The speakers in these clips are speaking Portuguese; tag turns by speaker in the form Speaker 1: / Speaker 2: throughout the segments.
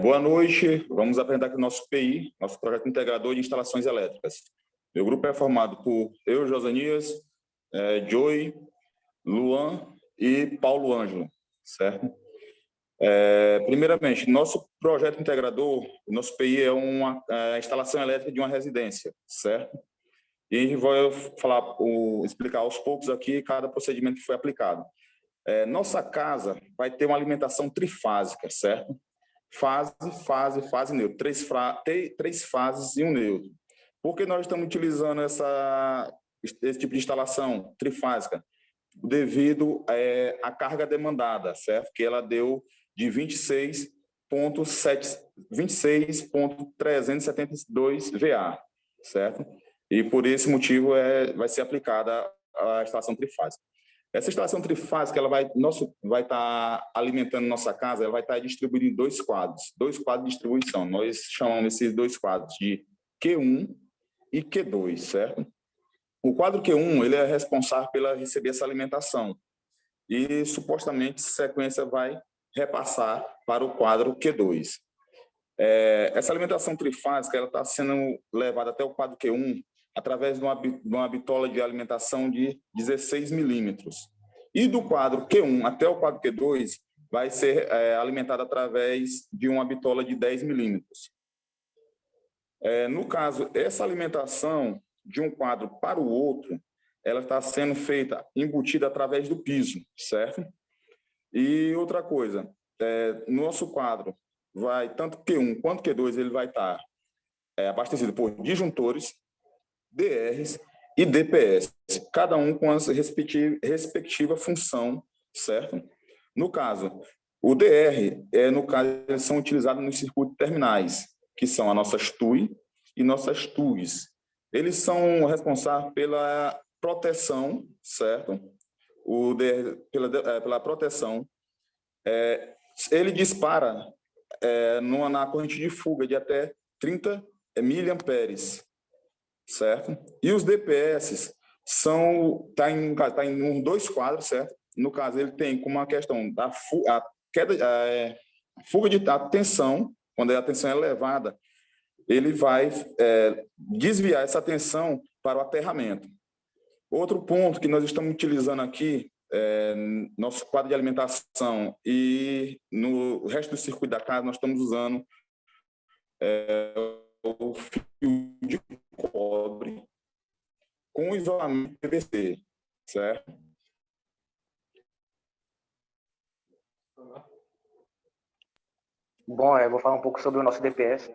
Speaker 1: Boa noite, vamos apresentar aqui o nosso PI, nosso Projeto Integrador de Instalações Elétricas. Meu grupo é formado por eu, Josanias, Joey, Luan e Paulo Ângelo, certo? Primeiramente, nosso projeto integrador, o nosso PI é uma instalação elétrica de uma residência, certo? E a gente vai explicar aos poucos aqui cada procedimento que foi aplicado. Nossa casa vai ter uma alimentação trifásica, certo? Fase neutro. Três fases e um neutro. Por que nós estamos utilizando esse tipo de instalação trifásica? Devido à carga demandada, certo? Que ela deu de 26.372 VA, certo? E por esse motivo vai ser aplicada a instalação trifásica. Essa instalação trifásica ela vai estar alimentando nossa casa, ela vai estar distribuída em dois quadros de distribuição. Nós chamamos esses dois quadros de Q1 e Q2, certo? O quadro Q1 ele é responsável pela receber essa alimentação e supostamente essa sequência vai repassar para o quadro Q2. Essa alimentação trifásica ela está sendo levada até o quadro Q1 através de uma bitola de alimentação de 16 milímetros. E do quadro Q1 até o quadro Q2 vai ser alimentada através de uma bitola de 10 milímetros. No caso, essa alimentação de um quadro para o outro, ela está sendo feita, embutida através do piso, certo? E outra coisa, nosso quadro vai, tanto Q1 quanto Q2, ele vai estar abastecido por disjuntores, DRs e DPS, cada um com a respectiva função, certo? No caso, o DR, eles são utilizados nos circuitos terminais, que são as nossas TUI e nossas TUIs. Eles são responsáveis pela proteção, certo? O DR, pela proteção. Ele dispara na corrente de fuga de até 30 miliamperes, certo? E os DPS tá em dois quadros, certo? No caso, ele tem como uma questão da fuga de tensão, quando a tensão é elevada, ele vai desviar essa tensão para o aterramento. Outro ponto que nós estamos utilizando aqui, nosso quadro de alimentação e no resto do circuito da casa, nós estamos usando o fio de cobre com isolamento PVC, certo?
Speaker 2: Bom, eu vou falar um pouco sobre o nosso DPS.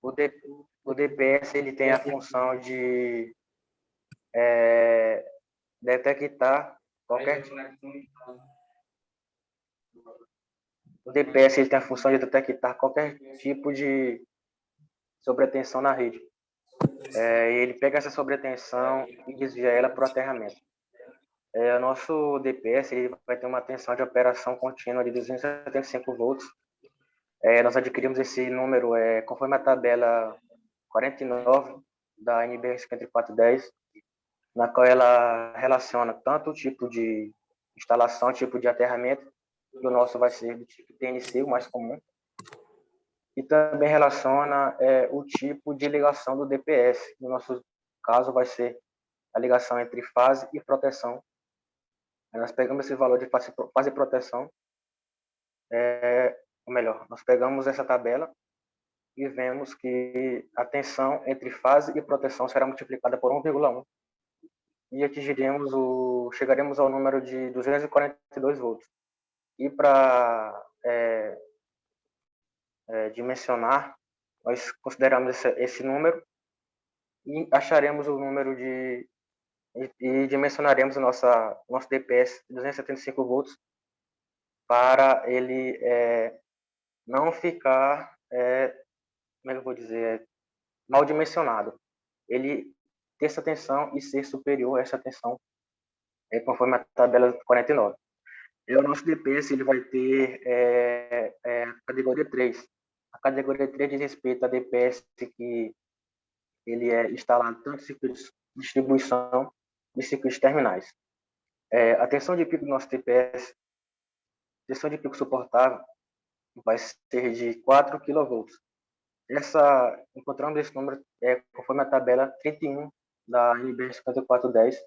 Speaker 2: O DPS ele tem a função de detectar qualquer... O DPS ele tem a função de detectar qualquer tipo de sobretensão na rede. Ele pega essa sobretensão e desvia ela para o aterramento. O nosso DPS ele vai ter uma tensão de operação contínua de 275 volts. Nós adquirimos esse número conforme a tabela 49 da NBR 5410, na qual ela relaciona tanto o tipo de instalação, tipo de aterramento, que o nosso vai ser do tipo TNC, o mais comum, e também relaciona o tipo de ligação do DPS. No nosso caso, vai ser a ligação entre fase e proteção. Nós pegamos esse valor de fase e proteção, ou melhor, nós pegamos essa tabela e vemos que a tensão entre fase e proteção será multiplicada por 1,1 e chegaremos ao número de 242 volts. E para dimensionar, nós consideramos esse número e acharemos o número e dimensionaremos nosso DPS de 275 volts para ele não ficar, como é que eu vou dizer, mal dimensionado. Ele ter essa tensão e ser superior a essa tensão, conforme a tabela 49. O nosso DPS ele vai ter a categoria 3. A categoria 3 diz respeito a DPS que ele é instalado tanto em circuitos de distribuição e circuitos terminais. A tensão de pico do nosso DPS, tensão de pico suportável, vai ser de 4 kV. Encontrando esse número conforme a tabela 31 da NBR 5410,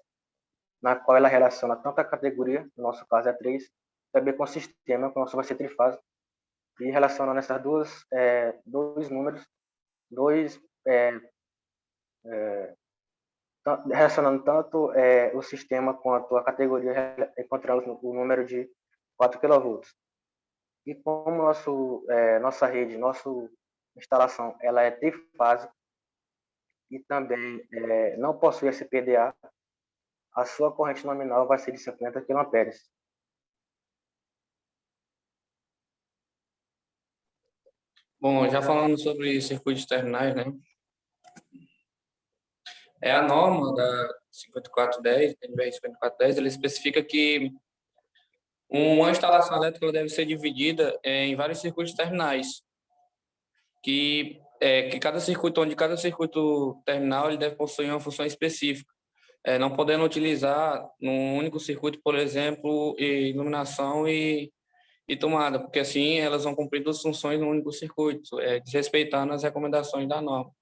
Speaker 2: na qual ela relaciona tanto a categoria, no nosso caso é 3, também com o sistema, que o nosso vai ser trifásico, e relacionando essas dois números, dois, relacionando tanto o sistema quanto a categoria, encontramos o número de 4 kV. E como nossa rede, nossa instalação, ela é trifásica e também não possui SPDA, a sua corrente nominal vai ser de 50 kA.
Speaker 3: Bom, já falando sobre circuitos terminais, né? A norma da 5410, NBR 5410, ela especifica que uma instalação elétrica ela deve ser dividida em vários circuitos terminais, que cada circuito, onde cada circuito terminal ele deve possuir uma função específica, não podendo utilizar num único circuito, por exemplo, iluminação e tomada, porque assim elas vão cumprir duas funções no único circuito, desrespeitando as recomendações da norma.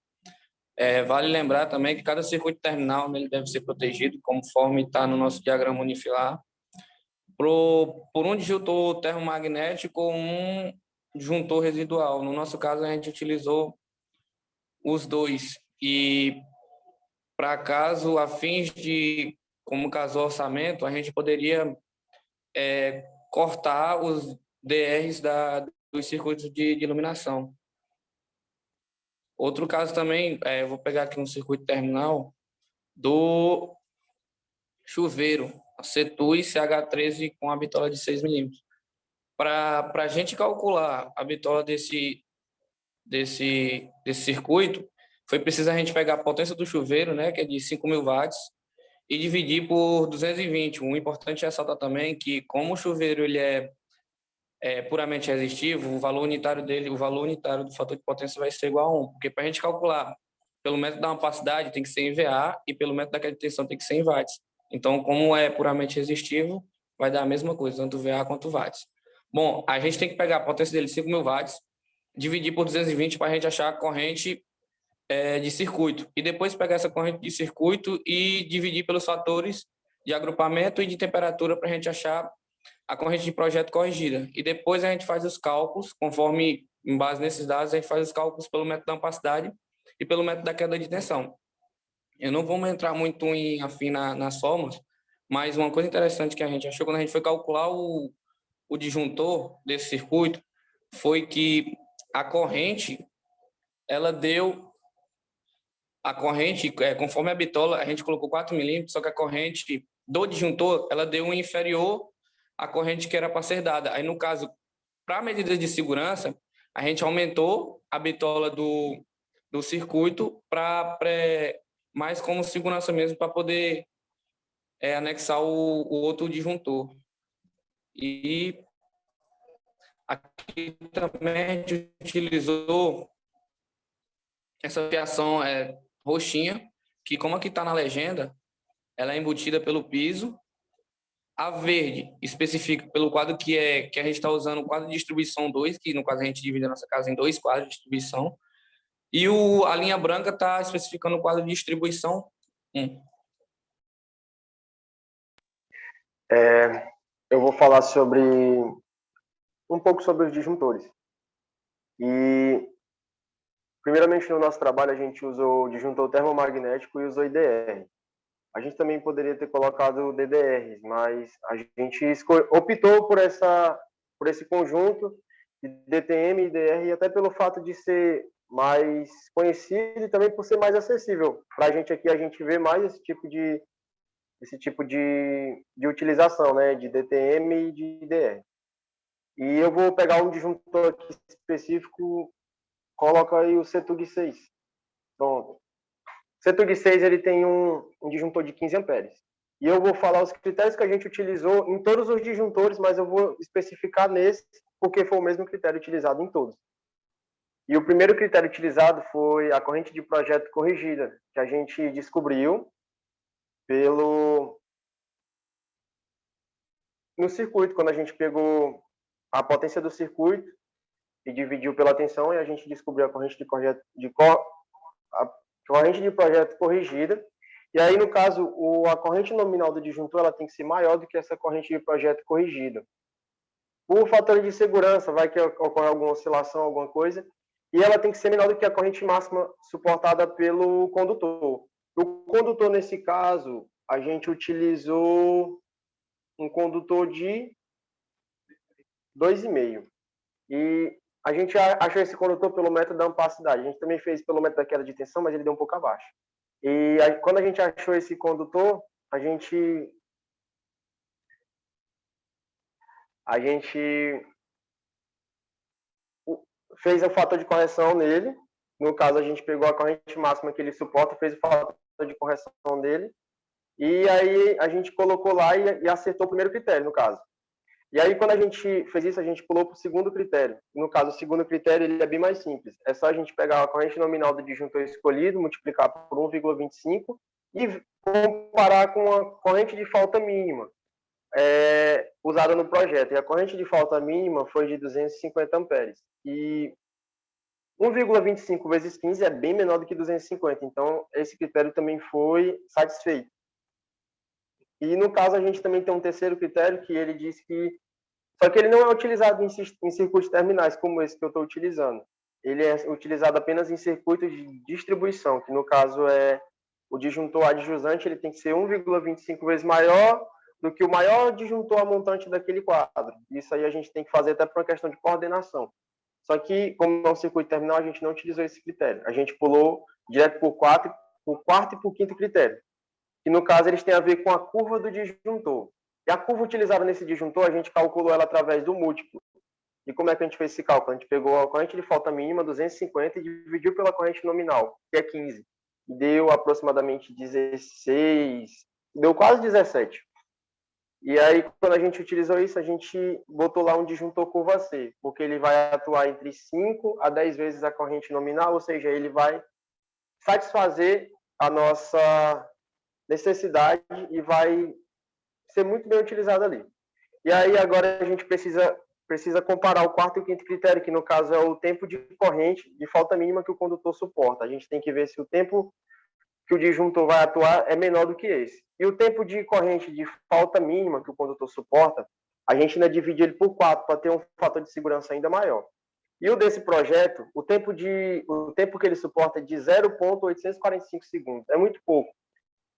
Speaker 3: Vale lembrar também que cada circuito terminal ele deve ser protegido, conforme está no nosso diagrama unifilar, por um disjuntor termomagnético ou um disjuntor residual. No nosso caso, a gente utilizou os dois. E para caso, a fins de, como caso orçamento, a gente poderia cortar os DRs dos circuitos de iluminação. Outro caso também, eu vou pegar aqui um circuito terminal do chuveiro, a Cetui CH13 com a bitola de 6 milímetros. Para a gente calcular a bitola desse circuito, foi preciso a gente pegar a potência do chuveiro, né, que é de 5.000 watts, e dividir por 220. O importante é ressaltar também que, como o chuveiro ele é puramente resistivo, o valor unitário do fator de potência vai ser igual a 1, porque para a gente calcular pelo método da opacidade tem que ser em VA e pelo método da queda de tensão tem que ser em watts. Então, como é puramente resistivo, vai dar a mesma coisa, tanto VA quanto watts. Bom, a gente tem que pegar a potência dele, 5.000 watts, dividir por 220 para a gente achar a corrente de circuito. E depois pegar essa corrente de circuito e dividir pelos fatores de agrupamento e de temperatura para a gente achar a corrente de projeto corrigida. E depois a gente faz os cálculos, conforme, em base nesses dados, a gente faz os cálculos pelo método da opacidade e pelo método da queda de tensão. Eu não vou entrar muito nas somas, mas uma coisa interessante que a gente achou quando a gente foi calcular o disjuntor desse circuito foi que a corrente, ela deu a corrente, conforme a bitola, a gente colocou 4 milímetros, só que a corrente do disjuntor, ela deu um inferior à corrente que era para ser dada. Aí, no caso, para medidas de segurança, a gente aumentou a bitola do circuito para mais como segurança mesmo, para poder anexar o outro disjuntor. E aqui também a gente utilizou essa fiação roxinha, que como aqui está na legenda, ela é embutida pelo piso. A verde especifica pelo quadro que a gente está usando, o quadro de distribuição 2, que no caso a gente divide a nossa casa em 2 quadros de distribuição. E a linha branca está especificando o quadro de distribuição 1.
Speaker 4: Eu vou falar um pouco sobre os disjuntores. E, primeiramente, no nosso trabalho, a gente usou o disjuntor termomagnético e usou IDR. A gente também poderia ter colocado DDRs, mas a gente optou por esse conjunto de DTM e IDR, e até pelo fato de ser mais conhecido e também por ser mais acessível. Para a gente aqui, a gente vê mais esse tipo de utilização, né, de DTM e de IDR. E eu vou pegar um disjuntor aqui específico, coloca aí o CETUG 6. Pronto. O CETUG 6 ele tem um disjuntor de 15 amperes. E eu vou falar os critérios que a gente utilizou em todos os disjuntores, mas eu vou especificar nesse, porque foi o mesmo critério utilizado em todos. E o primeiro critério utilizado foi a corrente de projeto corrigida, que a gente descobriu no circuito, quando a gente pegou a potência do circuito e dividiu pela tensão, e a gente descobriu a corrente de projeto corrigida. E aí, no caso, a corrente nominal do disjuntor ela tem que ser maior do que essa corrente de projeto corrigida. Por fatores de segurança, vai que ocorre alguma oscilação, alguma coisa, e ela tem que ser menor do que a corrente máxima suportada pelo condutor. O condutor, nesse caso, a gente utilizou um condutor de 2,5. E a gente achou esse condutor pelo método da ampacidade. A gente também fez pelo método da queda de tensão, mas ele deu um pouco abaixo. E quando a gente achou esse condutor, a gente fez o fator de correção nele. No caso, a gente pegou a corrente máxima que ele suporta, fez o fator de correção dele. E aí a gente colocou lá e acertou o primeiro critério, no caso. E aí, quando a gente fez isso, a gente pulou para o segundo critério. No caso, o segundo critério ele é bem mais simples. É só a gente pegar a corrente nominal do disjuntor escolhido, multiplicar por 1,25 e comparar com a corrente de falta mínima usada no projeto. E a corrente de falta mínima foi de 250 amperes. E 1,25 vezes 15 é bem menor do que 250. Então, esse critério também foi satisfeito. E, no caso, a gente também tem um terceiro critério que ele diz que... Só que ele não é utilizado em circuitos terminais, como esse que eu estou utilizando. Ele é utilizado apenas em circuitos de distribuição, que, no caso, é o disjuntor adjusante, ele tem que ser 1,25 vezes maior do que o maior disjuntor a montante daquele quadro. Isso aí a gente tem que fazer até por uma questão de coordenação. Só que, como é um circuito terminal, a gente não utilizou esse critério. A gente pulou direto por quarto e por quinto critério. Que, no caso, eles têm a ver com a curva do disjuntor. E a curva utilizada nesse disjuntor, a gente calculou ela através do múltiplo. E como é que a gente fez esse cálculo? A gente pegou a corrente de falta mínima, 250, e dividiu pela corrente nominal, que é 15. E deu aproximadamente 16, deu quase 17. E aí, quando a gente utilizou isso, a gente botou lá um disjuntor curva C, porque ele vai atuar entre 5 a 10 vezes a corrente nominal, ou seja, ele vai satisfazer a nossa necessidade e vai ser muito bem utilizado ali. E aí agora a gente precisa comparar o quarto e o quinto critério, que no caso é o tempo de corrente de falta mínima que o condutor suporta. A gente tem que ver se o tempo que o disjuntor vai atuar é menor do que esse. E o tempo de corrente de falta mínima que o condutor suporta, a gente ainda divide ele por 4 para ter um fator de segurança ainda maior. E o desse projeto, o tempo que ele suporta é de 0,845 segundos. É muito pouco.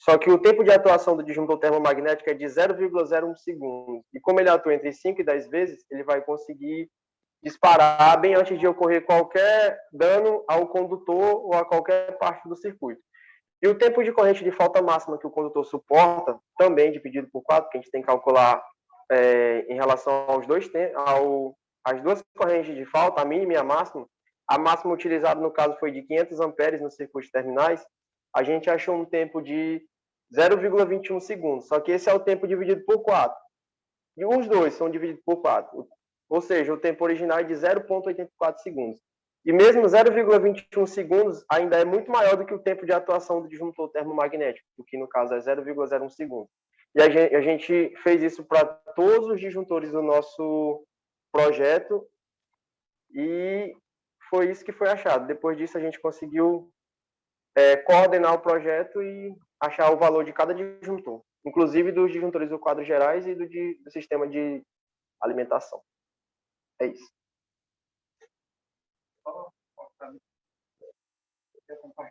Speaker 4: Só que o tempo de atuação do disjuntor termomagnético é de 0,01 segundos. E como ele atua entre 5 e 10 vezes, ele vai conseguir disparar bem antes de ocorrer qualquer dano ao condutor ou a qualquer parte do circuito. E o tempo de corrente de falta máxima que o condutor suporta, também dividido por 4, que a gente tem que calcular em relação às duas correntes de falta, a mínima e a máxima. A máxima utilizada, no caso, foi de 500 amperes nos circuitos terminais. A gente achou um tempo de 0,21 segundos. Só que esse é o tempo dividido por 4. E os dois são divididos por 4. Ou seja, o tempo original é de 0,84 segundos. E mesmo 0,21 segundos ainda é muito maior do que o tempo de atuação do disjuntor termomagnético, que no caso é 0,01 segundos. E a gente fez isso para todos os disjuntores do nosso projeto e foi isso que foi achado. Depois disso, a gente conseguiu coordenar o projeto e achar o valor de cada disjuntor, inclusive dos disjuntores do quadro gerais e do sistema de alimentação. É isso.